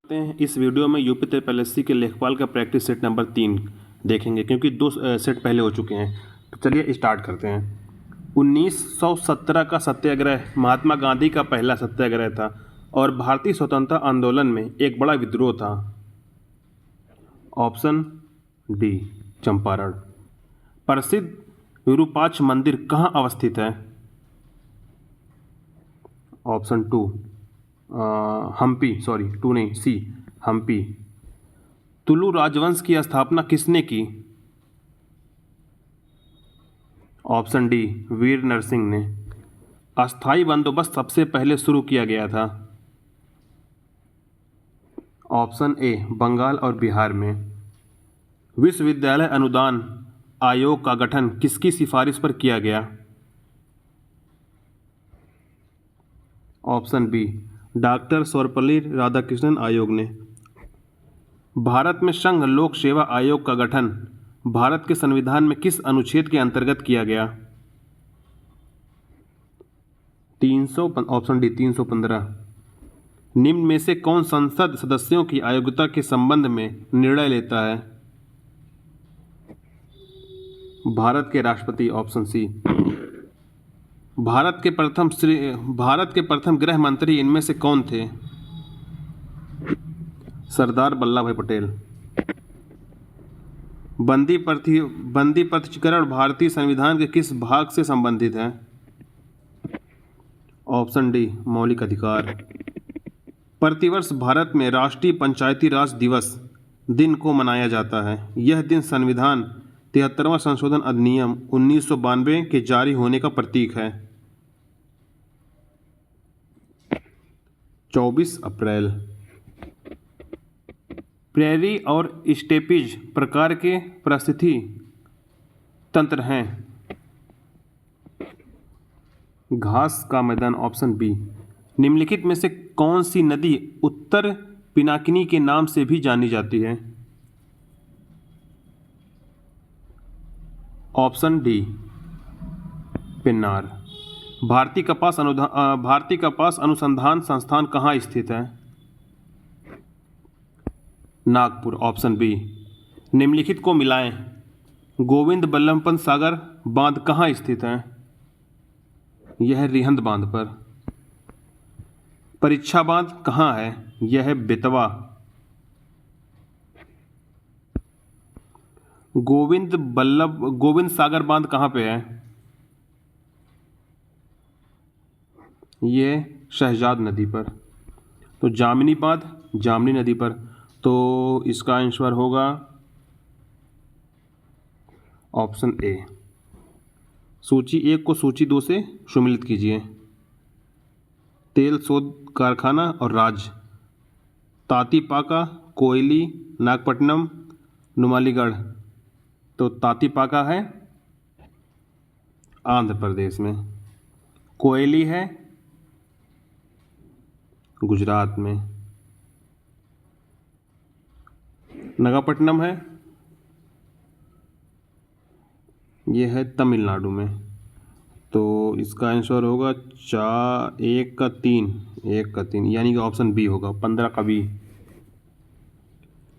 करते हैं। इस वीडियो में यूपी त्रिपल के लेखपाल का प्रैक्टिस सेट नंबर 3 देखेंगे क्योंकि दो सेट पहले हो चुके हैं। तो चलिए स्टार्ट करते हैं। 1917 का सत्याग्रह महात्मा गांधी का पहला सत्याग्रह था और भारतीय स्वतंत्रता आंदोलन में एक बड़ा विद्रोह था। Option D Champaran. प्रसिद्ध विरूपाक्ष मंदिर कहाँ अवस्थित है? Option two Hampi, sorry two नहीं, सी हम्पी। तुलु राजवंश की स्थापना किसने की? ऑप्शन डी वीर नरसिंह ने। अस्थाई बंदोबस्त सबसे पहले शुरू किया गया था। ऑप्शन ए बंगाल और बिहार में। विश्वविद्यालय अनुदान आयोग का गठन किसकी सिफारिश पर किया गया? Option B doctor Sarvepalli Radhakrishnan आयोग ने। भारत में संघ लोक सेवा आयोग का गठन भारत के संविधान में किस अनुच्छेद के अंतर्गत किया गया? 300 ऑप्शन डी 315। निम्न में से कौन संसद सदस्यों की अयोग्यता के संबंध में निर्णय लेता है? भारत के राष्ट्रपति। Option C. भारत के प्रथम गृह मंत्री इनमें से कौन थे? सरदार वल्लभ भाई पटेल। बंदी प्रत्यक्षीकरण भारतीय संविधान के किस भाग से संबंधित है? ऑप्शन डी मौलिक अधिकार। प्रतिवर्ष भारत में राष्ट्रीय पंचायती राज दिवस दिन को मनाया जाता है। यह दिन संविधान 73वां संशोधन अधिनियम 1992 के जारी होने का प्रतीक है। 24 अप्रैल। प्रेरी और स्टेपीज प्रकार के परिस्थिति तंत्र हैं। घास का मैदान। Option B. निम्नलिखित में से कौन सी नदी उत्तर पिनाकिनी के नाम से भी जानी जाती है? Option D Pennar. भारतीय कपास अनुसंधान संस्थान कहाँ स्थित है? नागपुर। Option B. निम्नलिखित को मिलाएं। गोविंद बल्लभ पंत सागर बांध कहाँ स्थित है? यह रिहंद बांध पर। परीक्षा बांध कहाँ है? यह है बेतवा। गोविंद सागर बांध कहाँ पे है? यह शहजाद नदी पर। तो जामिनी बांध जामनी नदी पर। तो इसका आंसर होगा ऑप्शन ए। सूची 1 को सूची 2 से सम्मिलित कीजिए। तेल शोध कारखाना और राज्य। तातीपाका, कोयली, नागपट्टनम, नुमालीगढ़। तो तातीपाका है आंध्र प्रदेश में। कोयली है गुजरात में। नागपट्टनम है, यह है तमिलनाडु में। तो इसका आंसर होगा 1 का 3 यानी कि ऑप्शन बी होगा 15 का बी।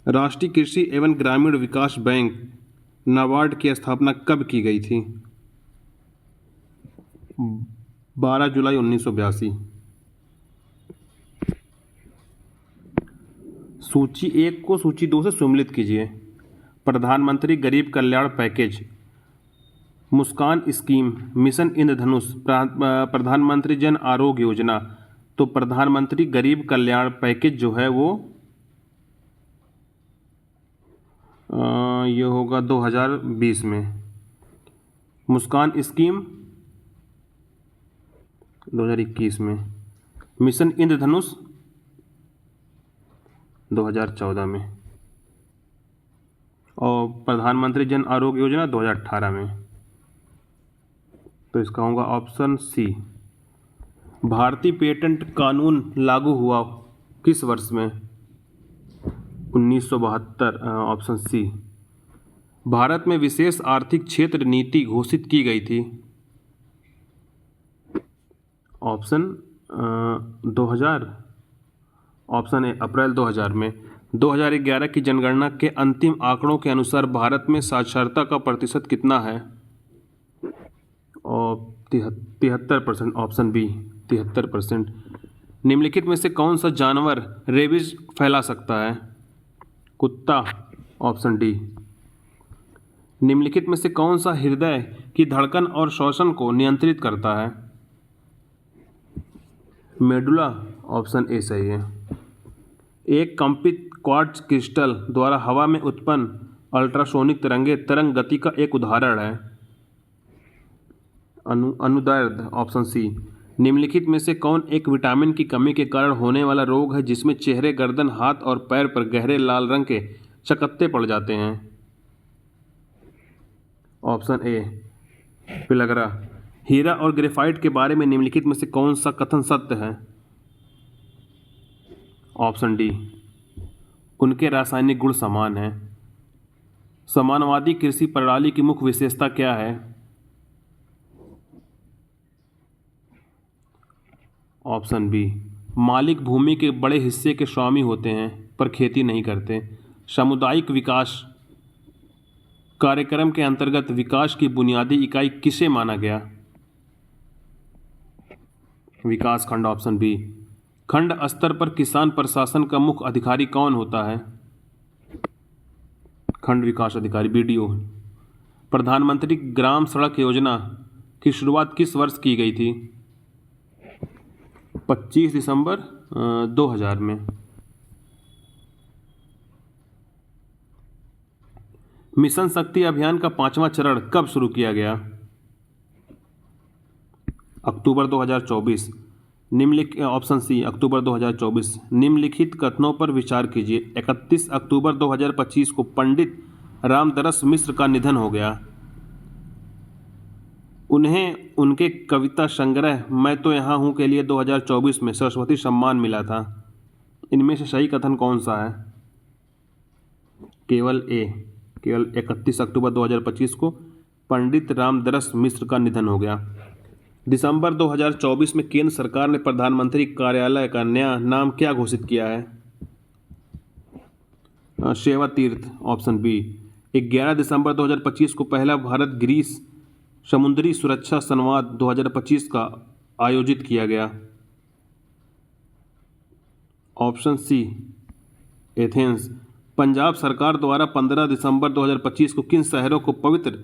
राष्ट्रीय कृषि एवं ग्रामीण विकास बैंक नाबार्ड की स्थापना कब की गई थी? 12 जुलाई 1982। सूची 1 को सूची 2 से सम्मिलित कीजिए। प्रधानमंत्री गरीब कल्याण पैकेज, मुस्कान स्कीम, मिशन इंद्रधनुष, प्रधानमंत्री जन आरोग्य योजना। तो प्रधानमंत्री गरीब कल्याण पैकेज जो है वो ये होगा 2020 में। मुस्कान स्कीम 2021 में। मिशन इंद्रधनुष 2014 में। और प्रधानमंत्री जन आरोग्य योजना 2018 में। तो इसका होगा ऑप्शन सी। भारतीय पेटेंट कानून लागू हुआ किस वर्ष में? 1972। Option C. भारत में विशेष आर्थिक क्षेत्र नीति घोषित की गई थी। ऑप्शन 2000। ऑप्शन ए अप्रैल 2000 में। 2011 की जनगणना के अंतिम आंकड़ों के अनुसार भारत में साक्षरता का प्रतिशत कितना है? और 73%, ऑप्शन बी 73%। निम्नलिखित में से कौन सा जानवर रेबीज फैला सकता है? कुत्ता, ऑप्शन डी। निम्नलिखित में से कौन सा हृदय की धड़कन और श्वसन को नियंत्रित करता है? मेडुला, ऑप्शन ए सही है। एक कंपित क्वार्ट्ज क्रिस्टल द्वारा हवा में उत्पन्न अल्ट्रासोनिक तरंग गति का एक उदाहरण है। अनुदैर्ध्य, ऑप्शन सी। निम्नलिखित में से कौन एक विटामिन की कमी के कारण होने वाला रोग है जिसमें चेहरे, गर्दन, हाथ और पैर पर गहरे लाल रंग के चकत्ते पड़ जाते हैं? Option A पिलगरा। हीरा और ग्रेफाइट के बारे में निम्नलिखित में से कौन सा कथन सत्य है? ऑप्शन डी उनके रासायनिक गुण समान हैं। समानवादी कृषि प्रणाली की मुख्य विशेषता क्या है? ऑप्शन बी मालिक भूमि के बड़े हिस्से के स्वामी होते हैं पर खेती नहीं करते। सामुदायिक विकास कार्यक्रम के अंतर्गत विकास की बुनियादी इकाई किसे माना गया? विकास खंड, ऑप्शन बी। खंड स्तर पर किसान प्रशासन का मुख्य अधिकारी कौन होता है? खंड विकास अधिकारी, बीडीओ। प्रधानमंत्री ग्राम सड़क योजना की शुरुआत किस वर्ष की गई थी? 25 दिसंबर 2000 में। मिशन शक्ति अभियान का 5वां चरण कब शुरू किया गया? अक्टूबर 2024। निम्नलिखित, ऑप्शन सी अक्टूबर 2024। निम्नलिखित कथनों पर विचार कीजिए। 31 अक्टूबर 2025 को पंडित रामदरस मिश्र का निधन हो गया। उन्हें उनके कविता संग्रह मैं तो यहाँ हूँ के लिए 2024 में सरस्वती सम्मान मिला था। इनमें से सही कथन कौन सा है? केवल 31 अक्टूबर 2025 को पंडित रामदरस मिश्र का निधन हो गया। दिसंबर 2024 में केंद्र सरकार ने प्रधानमंत्री कार्यालय का नया नाम क्या घोषित किया है? सेवा तीर्थ, ऑप्शन बी। 11 दिसंबर 2025 को पहला भारत ग्रीस समुद्री सुरक्षा संवाद 2025 का आयोजित किया गया। Option C Athens. पंजाब सरकार द्वारा 15 दिसंबर 2025 को किन शहरों को पवित्र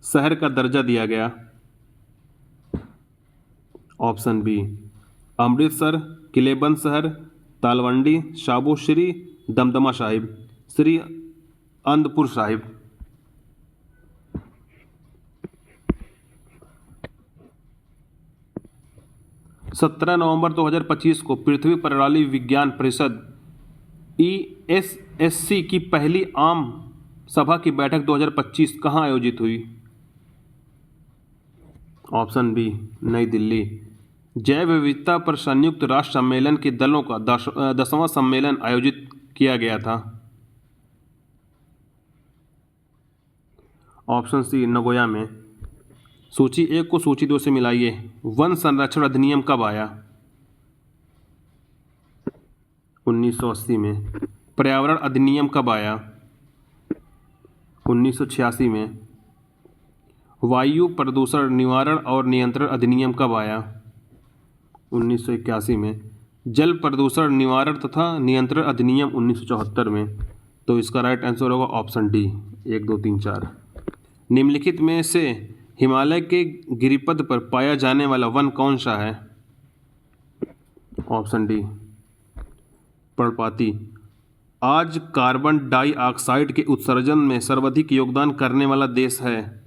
शहर का दर्जा दिया गया? ऑप्शन बी अमृतसर, किलेबंद शहर, तालवंडी, शाबो श्री, दमदमा साहिब, श्री आनंदपुर साहिब। सत्रह नवंबर 2025 को पृथ्वी प्रणाली विज्ञान परिषद ESSC की पहली आम सभा की बैठक 2025 कहाँ आयोजित हुई? ऑप्शन बी नई दिल्ली। जैव विविधता पर संयुक्त राष्ट्र सम्मेलन के दलों का 10वां सम्मेलन आयोजित किया गया था। ऑप्शन सी नगोया में। सूची 1 को सूची 2 से मिलाइए। वन संरक्षण अधिनियम कब आया? 1980 में। पर्यावरण अधिनियम कब आया? 1986 में। वायु प्रदूषण निवारण और नियंत्रण अधिनियम कब आया? 1981 में। जल प्रदूषण निवारण तथा नियंत्रण अधिनियम 1974 में। तो इसका राइट आंसर होगा ऑप्शन डी 1, 2, 3, 4। निम्नलिखित में से हिमालय के गिरिपथ पर पाया जाने वाला वन कौन सा है? ऑप्शन डी पर्णपाती। आज कार्बन डाइऑक्साइड के उत्सर्जन में सर्वाधिक योगदान करने वाला देश है?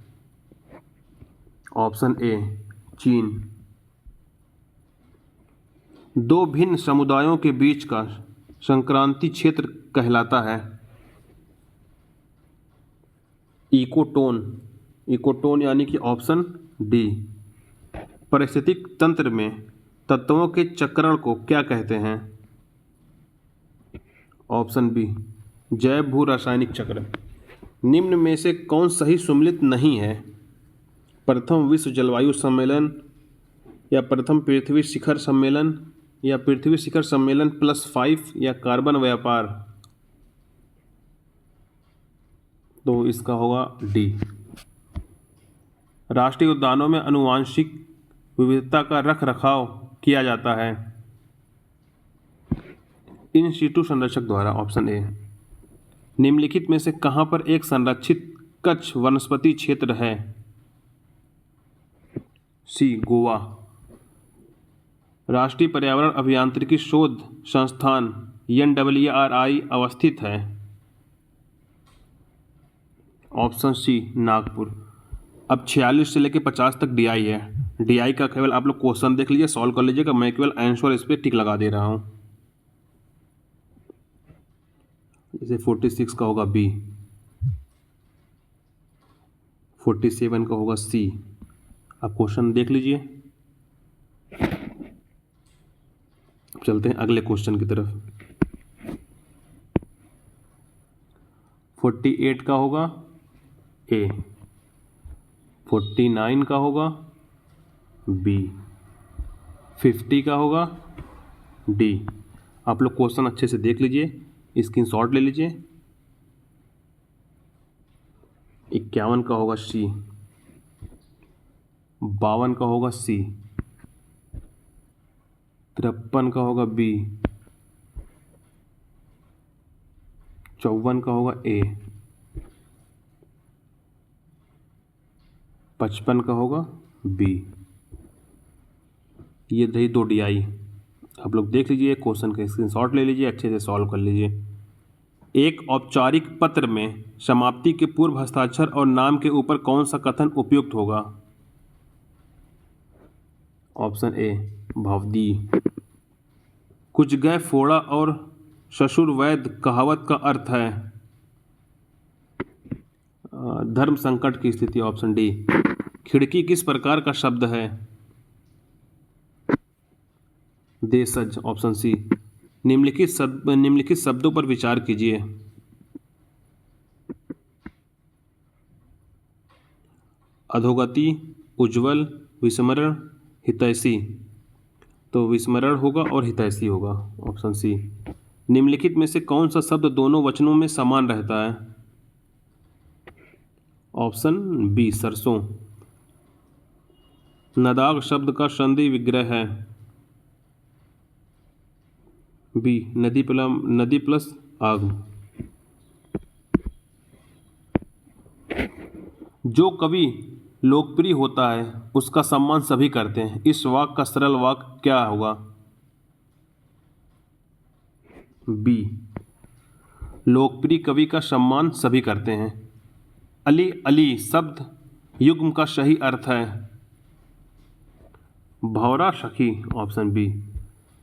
ऑप्शन ए चीन। दो भिन्न समुदायों के बीच का संक्रांति क्षेत्र कहलाता है? इकोटोन यानी कि ऑप्शन डी। पारिस्थितिक तंत्र में तत्वों के चक्रण को क्या कहते हैं? ऑप्शन बी जैव भू रासायनिक चक्र। निम्न में से कौन सही सुमेलित नहीं है? प्रथम विश्व जलवायु सम्मेलन या प्रथम पृथ्वी शिखर सम्मेलन या पृथ्वी शिखर सम्मेलन +5 या कार्बन व्यापार? तो इसका होगा डी। राष्ट्रीय उद्यानों में आनुवांशिक विविधता का रख रखाव किया जाता है इन सीटू संरक्षक द्वारा। Option A. निम्नलिखित में से कहां पर एक संरक्षित कच्छ वनस्पति क्षेत्र है? सी, गोवा। राष्ट्रीय पर्यावरण अभियांत्रिकी शोध संस्थान NWRI अवस्थित है? Option C, Nagpur. अब 46 से लेकर 50 तक DI है। DI का केवल आप लोग क्वेश्चन देख लीजिए, सॉल्व कर लीजिएगा, मैं केवल आंसर इस पर टिक लगा दे रहा हूं। जैसे 46 का होगा बी, 47 का होगा सी। आप क्वेश्चन देख लीजिए। चलते हैं अगले क्वेश्चन की तरफ। 48 का होगा ए, 49 का होगा बी, 50 का होगा डी। आप लोग क्वेश्चन अच्छे से देख लीजिए, स्क्रीनशॉट ले लीजिए। 51 का होगा सी, 52 का होगा सी, 53 का होगा बी, 54 का होगा ए, 55 का होगा बी। ये रही 2 DI। आप लोग देख लीजिए, क्वेश्चन का स्क्रीनशॉट ले लीजिए, अच्छे से सॉल्व कर लीजिए। एक औपचारिक पत्र में समाप्ति के पूर्व हस्ताक्षर और नाम के ऊपर कौन सा कथन उपयुक्त होगा? ऑप्शन ए, भवदी। कुछ गए फोड़ा और ससुर वैद कहावत का अर्थ है धर्म संकट की स्थिति। Option D. खिड़की किस प्रकार का शब्द है? देशज। Option C. निम्नलिखित शब्दों पर विचार कीजिए। अधोगति, उज्ज्वल, विस्मरण, हितैषी। तो विस्मरण होगा और हितैषी होगा। Option C. निम्नलिखित में से कौन सा शब्द दोनों वचनों में समान रहता है? ऑप्शन बी, सरसों। नदाग शब्द का संधि विग्रह है? बी, नदी प्लस आग। जो कवि लोकप्रिय होता है उसका सम्मान सभी करते हैं, इस वाक्य का सरल वाक्य क्या होगा? बी, लोकप्रिय कवि का सम्मान सभी करते हैं। अली अली शब्द युग्म का सही अर्थ है? भौरा सखी। Option B.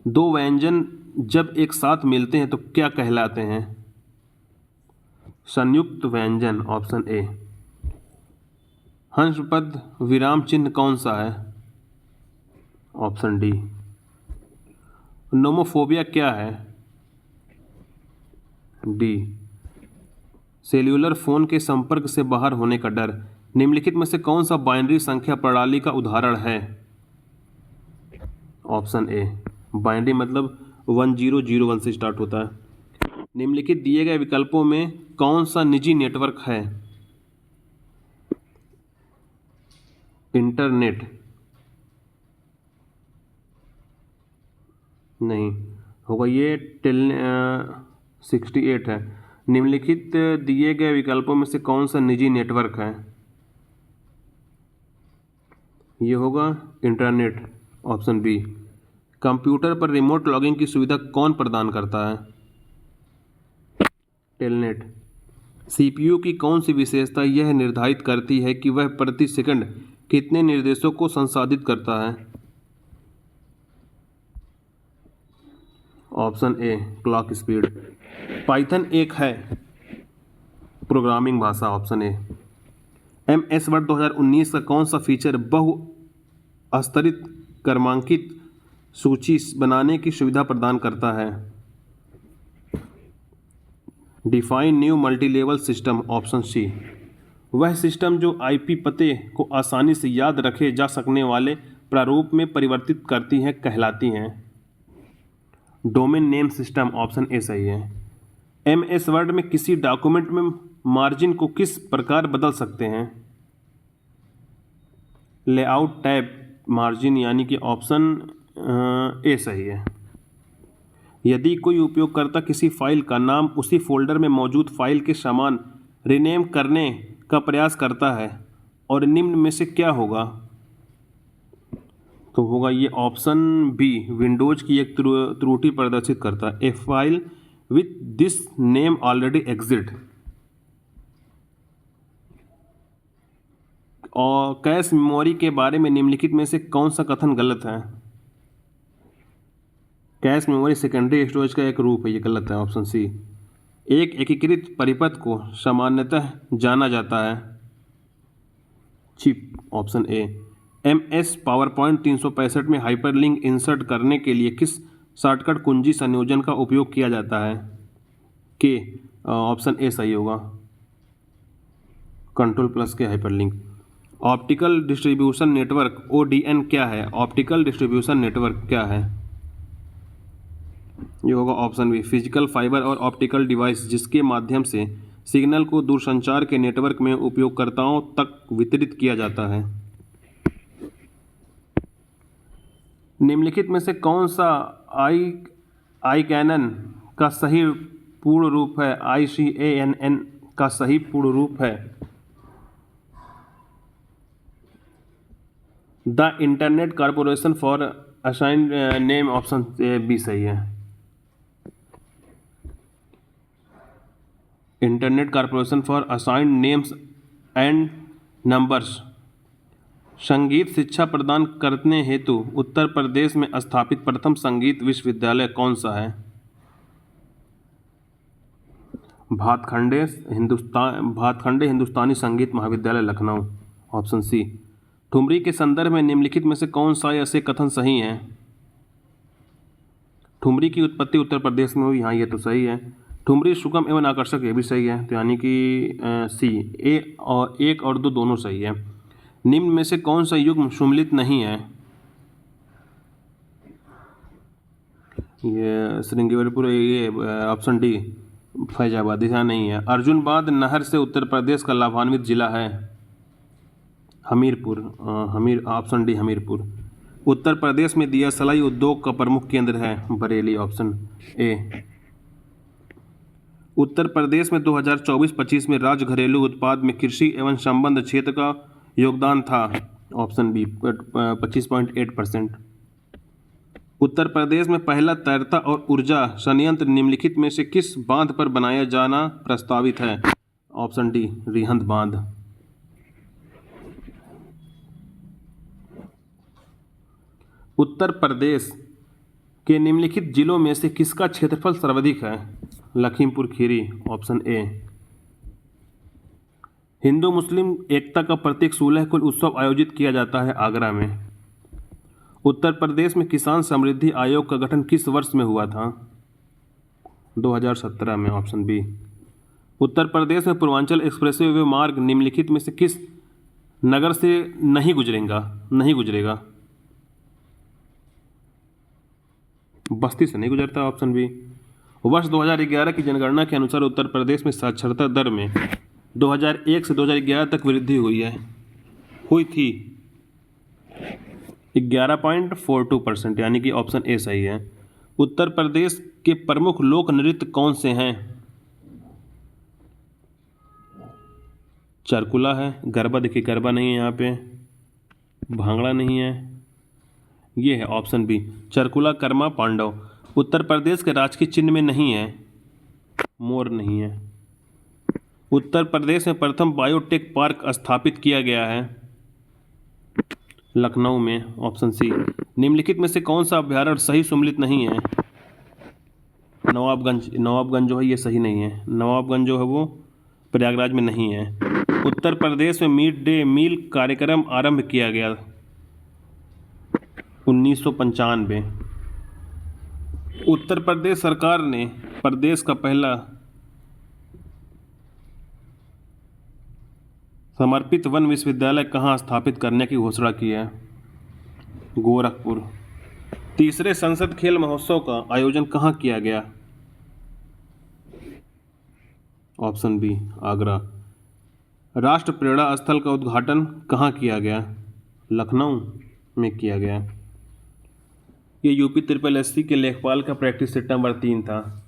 दो व्यंजन जब एक साथ मिलते हैं तो क्या कहलाते हैं? संयुक्त व्यंजन। Option A. हंस पद विराम चिन्ह कौन सा है? Option D. नोमोफोबिया क्या है? डी। सेल्यूलर फोन के संपर्क से बाहर होने का डर। निम्नलिखित में से कौन सा बाइनरी संख्या प्रणाली का उदाहरण है? Option A. बाइनरी मतलब 1001 से स्टार्ट होता है। निम्नलिखित दिए गए विकल्पों में कौन सा निजी नेटवर्क है? इंटरनेट नहीं होगा, ये 68 है। निम्नलिखित दिए गए विकल्पों में से कौन सा निजी नेटवर्क है? ये होगा इंटरनेट। Option B. कंप्यूटर पर रिमोट लॉगिंग की सुविधा कौन प्रदान करता है? टेलनेट। सीपीयू की कौन सी विशेषता यह निर्धारित करती है कि वह प्रति सेकंड कितने निर्देशों को संसाधित करता है? Option A, clock speed. Python एक है प्रोग्रामिंग भाषा। Option A. MS वर्ड 2019 का कौन सा फीचर बहुस्तरित क्रमांकित सूची बनाने की सुविधा प्रदान करता है? Define new multilevel system. Option C. वह सिस्टम जो IP पते को आसानी से याद रखे जा सकने वाले प्रारूप में परिवर्तित करती हैं कहलाती हैं? Domain name system, option A सही है। MS वर्ड में किसी डॉक्यूमेंट में मार्जिन को किस प्रकार बदल सकते हैं? लेआउट टैब मार्जिन, यानी कि ऑप्शन ए सही है। यदि कोई उपयोगकर्ता किसी फाइल का नाम उसी फोल्डर में मौजूद फाइल के समान रीनेम करने का प्रयास करता है और निम्न में से क्या होगा? तो होगा ये ऑप्शन बी, विंडोज की एक त्रुटि प्रदर्शित करता है। A file with this name already exists. और कैश मेमोरी के बारे में निम्नलिखित में से कौन सा कथन गलत है? कैश मेमोरी सेकेंडरी स्टोरेज का एक रूप है, ये गलत है, ऑप्शन सी। एक एकीकृत परिपथ को सामान्यतः जाना जाता है, chip, option A. MS PowerPoint 365 में हाइपरलिंक इंसर्ट करने के लिए किस शॉर्टकट कुंजी संयोजन का उपयोग किया जाता है? के, ऑप्शन ए सही होगा, कंट्रोल+ के hyperlink. Optical distribution network ODN क्या है? ऑप्टिकल डिस्ट्रीब्यूशन नेटवर्क क्या है? ये होगा ऑप्शन बी, फिजिकल फाइबर और ऑप्टिकल डिवाइस जिसके माध्यम से सिग्नल को दूरसंचार के नेटवर्क में उपयोगकर्ताओं तक वितरित किया जाता है। निम्नलिखित में से कौन सा ICANN का सही पूर्ण रूप है? ICANN का सही पूर्ण रूप है the internet corporation for assigned name, option B सही है। Internet corporation for assigned names and numbers संगीत शिक्षा प्रदान करने हेतु उत्तर प्रदेश में स्थापित प्रथम संगीत विश्वविद्यालय कौन सा है? भातखंडे हिंदुस्तानी संगीत महाविद्यालय लखनऊ, ऑप्शन सी। ठुमरी के संदर्भ में निम्नलिखित में से कौन सा ऐसे कथन सही है? ठुमरी की उत्पत्ति उत्तर प्रदेश में हुई, हाँ ये तो सही है। ठुमरी सुगम एवं आकर्षक, ये भी सही है, तो यानी कि सी। एक और दो दोनों सही है। निम्न में से कौन सा युग्म सुमेलित नहीं है? ये श्रृंगेरपुर, ये ऑप्शन डी फैजाबाद, यहाँ नहीं है। अर्जुनबाद नहर से उत्तर प्रदेश का लाभान्वित जिला है हमीरपुर, ऑप्शन डी हमीरपुर। उत्तर प्रदेश में दिया सलाई उद्योग का प्रमुख केंद्र है बरेली, ऑप्शन ए। उत्तर प्रदेश में 2024-25 में राज्य घरेलू उत्पाद में कृषि एवं संबंध क्षेत्र का योगदान था, ऑप्शन बी 25.8%। उत्तर प्रदेश में पहला तैरता और ऊर्जा संयंत्र निम्नलिखित में से किस बांध पर बनाया जाना प्रस्तावित है? ऑप्शन डी रिहंद बांध। उत्तर प्रदेश के निम्नलिखित जिलों में से किसका क्षेत्रफल सर्वाधिक है? Lakhimpur Kheri, option A. Hindu Muslim एकता का प्रतीक 16 कुल उत्सव आयोजित किया जाता है आगरा में। उत्तर प्रदेश में किसान समृद्धि आयोग का गठन किस वर्ष में हुआ था? 2017 में, ऑप्शन बी। उत्तर प्रदेश में पूर्वांचल एक्सप्रेसवे वे मार्ग निम्नलिखित में से किस नगर से नहीं गुजरेगा? बस्ती से नहीं गुजरता, ऑप्शन बी। वर्ष 2011 की जनगणना के अनुसार उत्तर प्रदेश में साक्षरता दर में 2001 से 2011 तक वृद्धि हुई थी 11.42%, यानी कि ऑप्शन ए सही है। उत्तर प्रदेश के प्रमुख लोक नृत्य कौन से हैं? चरकुला है, गरबा, देखिए गरबा नहीं है यहाँ पे, भांगड़ा नहीं है, ये है ऑप्शन बी चरकुला, कर्मा, पांडव। उत्तर प्रदेश के राजकीय चिन्ह में नहीं है, मोर नहीं है। उत्तर प्रदेश में प्रथम बायोटेक पार्क स्थापित किया गया है लखनऊ में, ऑप्शन सी। निम्नलिखित में से कौन सा अभ्यारण्य सही सुमेलित नहीं है? नवाबगंज जो है ये सही नहीं है, नवाबगंज जो है वो प्रयागराज में नहीं है। उत्तर प्रदेश में मिड डे मील कार्यक्रम आरंभ किया गया 1995। उत्तर प्रदेश सरकार ने प्रदेश का पहला समर्पित वन विश्वविद्यालय कहाँ स्थापित करने की घोषणा की है? गोरखपुर। तीसरे संसद खेल महोत्सव का आयोजन कहाँ किया गया? Option B Agra. राष्ट्र प्रेरणा स्थल का उद्घाटन कहाँ किया गया? लखनऊ में किया गया। ये यूपी ट्रिपल एससी के लेखपाल का प्रैक्टिस सेट नंबर 3 था।